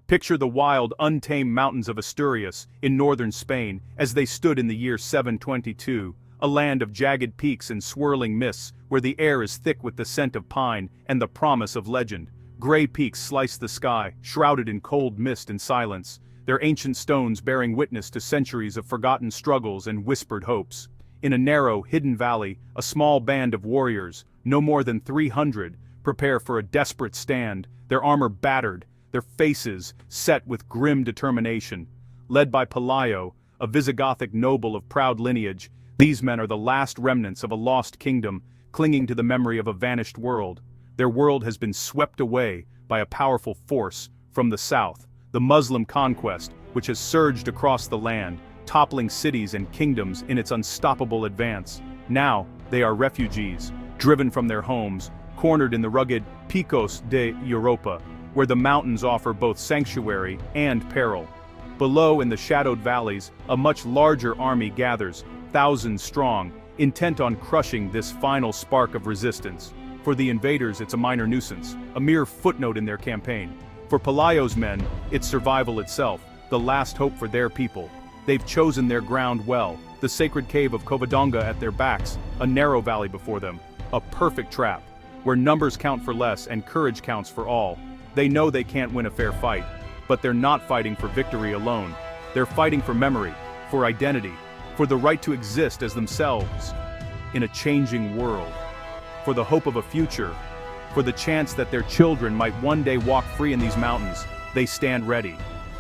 Picture the wild, untamed mountains of Asturias, in northern Spain, as they stood in the year 722, a land of jagged peaks and swirling mists, where the air is thick with the scent of pine and the promise of legend. Gray peaks slice the sky, shrouded in cold mist and silence, their ancient stones bearing witness to centuries of forgotten struggles and whispered hopes. In a narrow, hidden valley, a small band of warriors, no more than 300, prepare for a desperate stand, their armor battered, their faces set with grim determination. Led by Pelayo, a Visigothic noble of proud lineage, these men are the last remnants of a lost kingdom, clinging to the memory of a vanished world. Their world has been swept away by a powerful force from the south, the Muslim conquest, which has surged across the land, toppling cities and kingdoms in its unstoppable advance. Now, they are refugees, driven from their homes, cornered in the rugged Picos de Europa, where the mountains offer both sanctuary and peril. Below in the shadowed valleys, a much larger army gathers, thousands strong, intent on crushing this final spark of resistance. For the invaders, it's a minor nuisance, a mere footnote in their campaign. For Pelayo's men, it's survival itself, the last hope for their people. They've chosen their ground well, the sacred cave of Covadonga at their backs, a narrow valley before them, a perfect trap, where numbers count for less and courage counts for all. They know they can't win a fair fight, but they're not fighting for victory alone. They're fighting for memory, for identity, for the right to exist as themselves in a changing world, for the hope of a future, for the chance that their children might one day walk free in these mountains. They stand ready.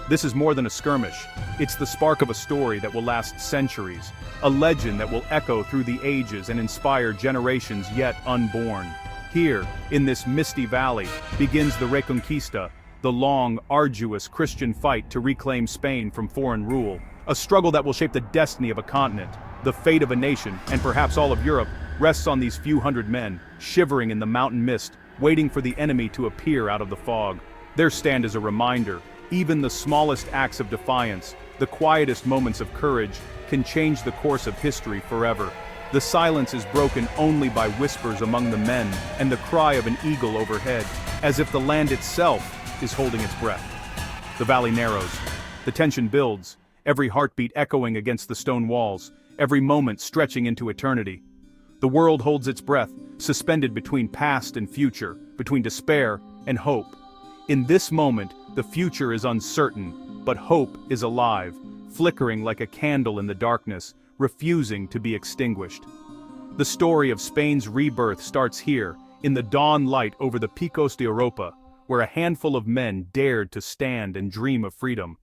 This is more than a skirmish. It's the spark of a story that will last centuries, a legend that will echo through the ages and inspire generations yet unborn. Here, in this misty valley, begins the Reconquista, the long, arduous Christian fight to reclaim Spain from foreign rule, a struggle that will shape the destiny of a continent. The fate of a nation, and perhaps all of Europe, rests on these few hundred men, shivering in the mountain mist, waiting for the enemy to appear out of the fog. Their stand is a reminder. Even the smallest acts of defiance, the quietest moments of courage, can change the course of history forever. The silence is broken only by whispers among the men and the cry of an eagle overhead, as if the land itself is holding its breath. The valley narrows. The tension builds, every heartbeat echoing against the stone walls, every moment stretching into eternity. The world holds its breath, suspended between past and future, between despair and hope. In this moment, the future is uncertain, but hope is alive, flickering like a candle in the darkness, refusing to be extinguished. The story of Spain's rebirth starts here, in the dawn light over the Picos de Europa, where a handful of men dared to stand and dream of freedom.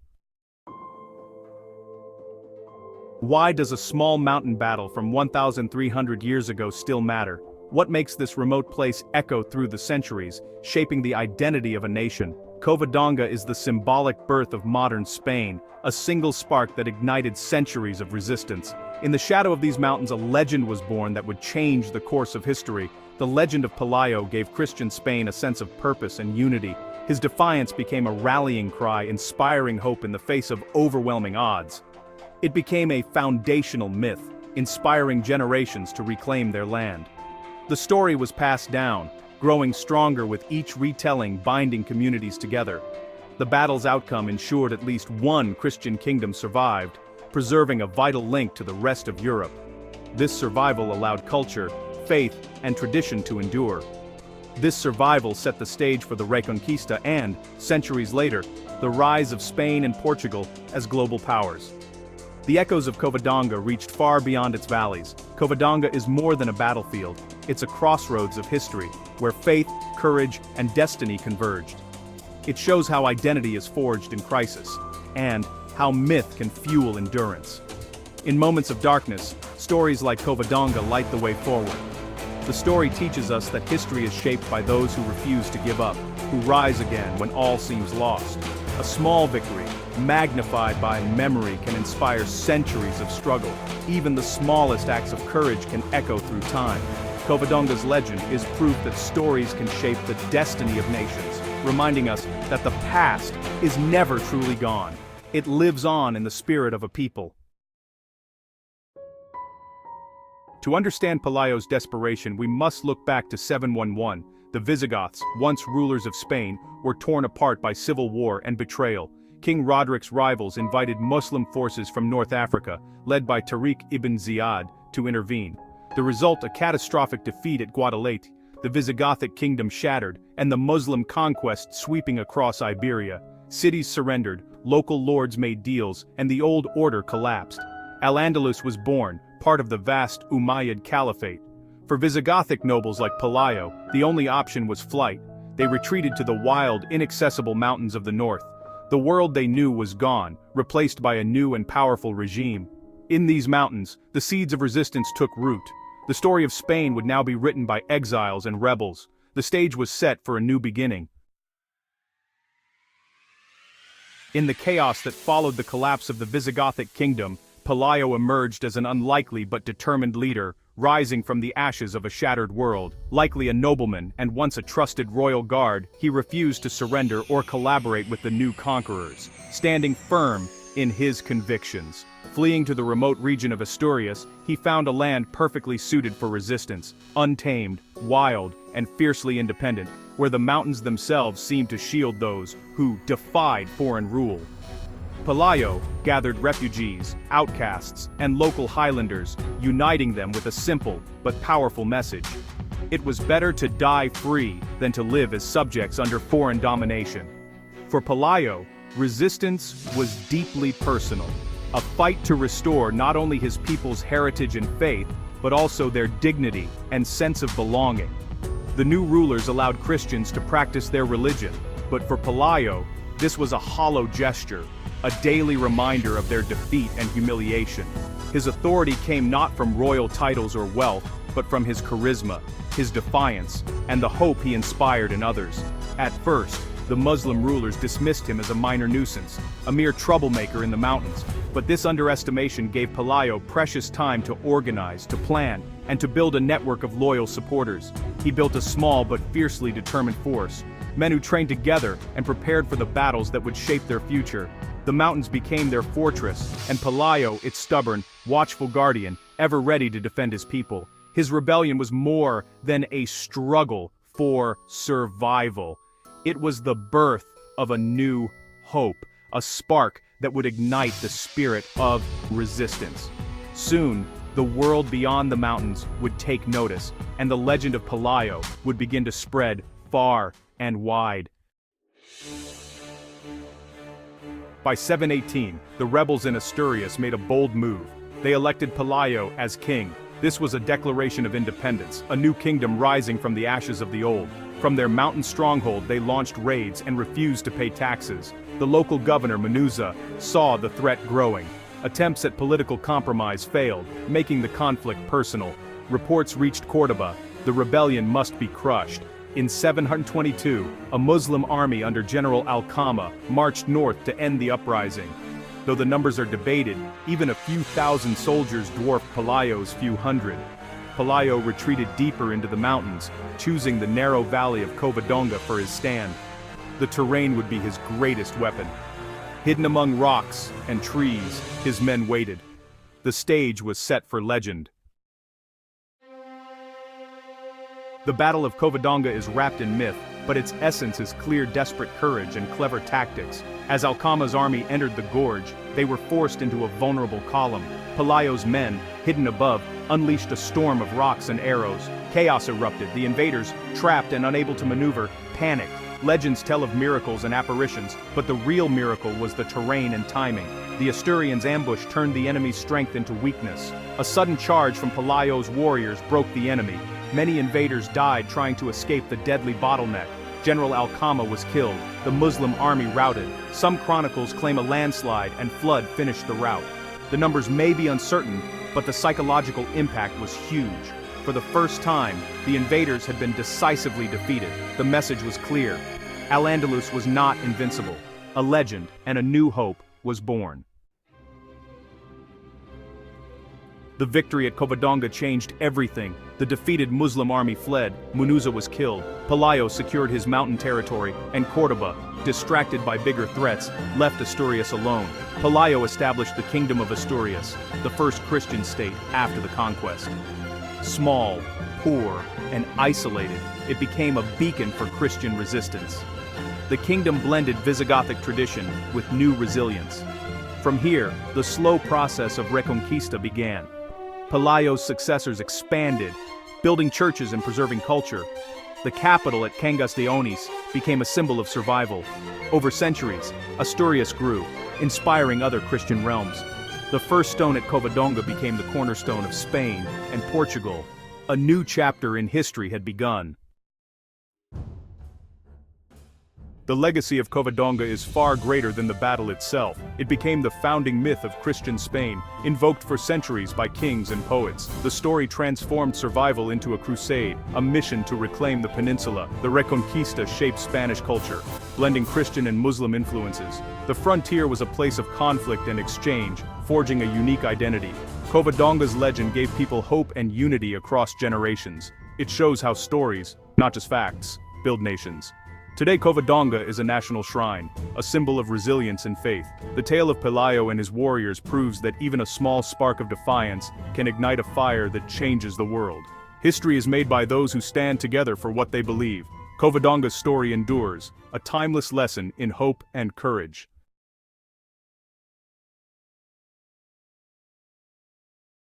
Why does a small mountain battle from 1,300 years ago still matter? What makes this remote place echo through the centuries, shaping the identity of a nation? Covadonga is the symbolic birth of modern Spain, a single spark that ignited centuries of resistance. In the shadow of these mountains, a legend was born that would change the course of history. The legend of Pelayo gave Christian Spain a sense of purpose and unity. His defiance became a rallying cry, inspiring hope in the face of overwhelming odds. It became a foundational myth, inspiring generations to reclaim their land. The story was passed down, growing stronger with each retelling, binding communities together. The battle's outcome ensured at least one Christian kingdom survived, preserving a vital link to the rest of Europe. This survival allowed culture, faith, and tradition to endure. This survival set the stage for the Reconquista and, centuries later, the rise of Spain and Portugal as global powers. The echoes of Covadonga reached far beyond its valleys. Covadonga is more than a battlefield, it's a crossroads of history, where faith, courage, and destiny converged. It shows how identity is forged in crisis, and how myth can fuel endurance. In moments of darkness, stories like Covadonga light the way forward. The story teaches us that history is shaped by those who refuse to give up, who rise again when all seems lost. A small victory, magnified by memory, can inspire centuries of struggle. Even the smallest acts of courage can echo through time. Covadonga's legend is proof that stories can shape the destiny of nations, reminding us that the past is never truly gone. It lives on in the spirit of a people. To understand Pelayo's desperation, we must look back to 711, The Visigoths, once rulers of Spain, were torn apart by civil war and betrayal. King Roderick's rivals invited Muslim forces from North Africa, led by Tariq ibn Ziyad, to intervene. The result, a catastrophic defeat at Guadalete, the Visigothic kingdom shattered, and the Muslim conquest sweeping across Iberia. Cities surrendered, local lords made deals, and the old order collapsed. Al-Andalus was born, part of the vast Umayyad Caliphate. For Visigothic nobles like Pelayo, the only option was flight. They retreated to the wild, inaccessible mountains of the north. The world they knew was gone, replaced by a new and powerful regime. In these mountains, the seeds of resistance took root. The story of Spain would now be written by exiles and rebels. The stage was set for a new beginning. In the chaos that followed the collapse of the Visigothic kingdom, Pelayo emerged as an unlikely but determined leader, rising from the ashes of a shattered world. Likely a nobleman and once a trusted royal guard, he refused to surrender or collaborate with the new conquerors, standing firm in his convictions. Fleeing to the remote region of Asturias, he found a land perfectly suited for resistance, untamed, wild, and fiercely independent, where the mountains themselves seemed to shield those who defied foreign rule. Pelayo gathered refugees, outcasts, and local highlanders, uniting them with a simple but powerful message. It was better to die free than to live as subjects under foreign domination. For Pelayo, resistance was deeply personal, a fight to restore not only his people's heritage and faith, but also their dignity and sense of belonging. The new rulers allowed Christians to practice their religion, but for Pelayo, this was a hollow gesture, a daily reminder of their defeat and humiliation. His authority came not from royal titles or wealth, but from his charisma, his defiance, and the hope he inspired in others. At first, the Muslim rulers dismissed him as a minor nuisance, a mere troublemaker in the mountains, but this underestimation gave Pelayo precious time to organize, to plan, and to build a network of loyal supporters. He built a small but fiercely determined force, men who trained together and prepared for the battles that would shape their future. The mountains became their fortress, and Pelayo, its stubborn, watchful guardian, ever ready to defend his people. His rebellion was more than a struggle for survival. It was the birth of a new hope, a spark that would ignite the spirit of resistance. Soon, the world beyond the mountains would take notice, and the legend of Pelayo would begin to spread far and wide. By 718, the rebels in Asturias made a bold move. They elected Pelayo as king. This was a declaration of independence, a new kingdom rising from the ashes of the old. From their mountain stronghold they launched raids and refused to pay taxes. The local governor, Mr.Zooiii, saw the threat growing. Attempts at political compromise failed, making the conflict personal. Reports reached Córdoba. The rebellion must be crushed. In 722, a Muslim army under General Alcama marched north to end the uprising. Though the numbers are debated, even a few thousand soldiers dwarfed Pelayo's few hundred. Pelayo retreated deeper into the mountains, choosing the narrow valley of Covadonga for his stand. The terrain would be his greatest weapon. Hidden among rocks and trees, his men waited. The stage was set for legend. The Battle of Covadonga is wrapped in myth, but its essence is clear, desperate courage and clever tactics. As Alcama's army entered the gorge, they were forced into a vulnerable column. Pelayo's men, hidden above, unleashed a storm of rocks and arrows. Chaos erupted. The invaders, trapped and unable to maneuver, panicked. Legends tell of miracles and apparitions, but the real miracle was the terrain and timing. The Asturians' ambush turned the enemy's strength into weakness. A sudden charge from Pelayo's warriors broke the enemy. Many invaders died trying to escape the deadly bottleneck. General Alcama was killed. The Muslim army routed. Some chronicles claim a landslide and flood finished the rout. The numbers may be uncertain, but the psychological impact was huge. For the first time, the invaders had been decisively defeated. The message was clear. Al-Andalus was not invincible. A legend and a new hope was born. The victory at Covadonga changed everything. The defeated Muslim army fled, Munuza was killed, Pelayo secured his mountain territory, and Córdoba, distracted by bigger threats, left Asturias alone. Pelayo established the Kingdom of Asturias, the first Christian state after the conquest. Small, poor, and isolated, it became a beacon for Christian resistance. The kingdom blended Visigothic tradition with new resilience. From here, the slow process of Reconquista began. Pelayo's successors expanded, building churches and preserving culture. The capital at Cangas de Onís became a symbol of survival. Over centuries, Asturias grew, inspiring other Christian realms. The first stone at Covadonga became the cornerstone of Spain and Portugal. A new chapter in history had begun. The legacy of Covadonga is far greater than the battle itself. It became the founding myth of Christian Spain, invoked for centuries by kings and poets. The story transformed survival into a crusade, a mission to reclaim the peninsula. The Reconquista shaped Spanish culture, blending Christian and Muslim influences. The frontier was a place of conflict and exchange, forging a unique identity. Covadonga's legend gave people hope and unity across generations. It shows how stories, not just facts, build nations. Today Covadonga is a national shrine, a symbol of resilience and faith. The tale of Pelayo and his warriors proves that even a small spark of defiance can ignite a fire that changes the world. History is made by those who stand together for what they believe. Covadonga's story endures, a timeless lesson in hope and courage.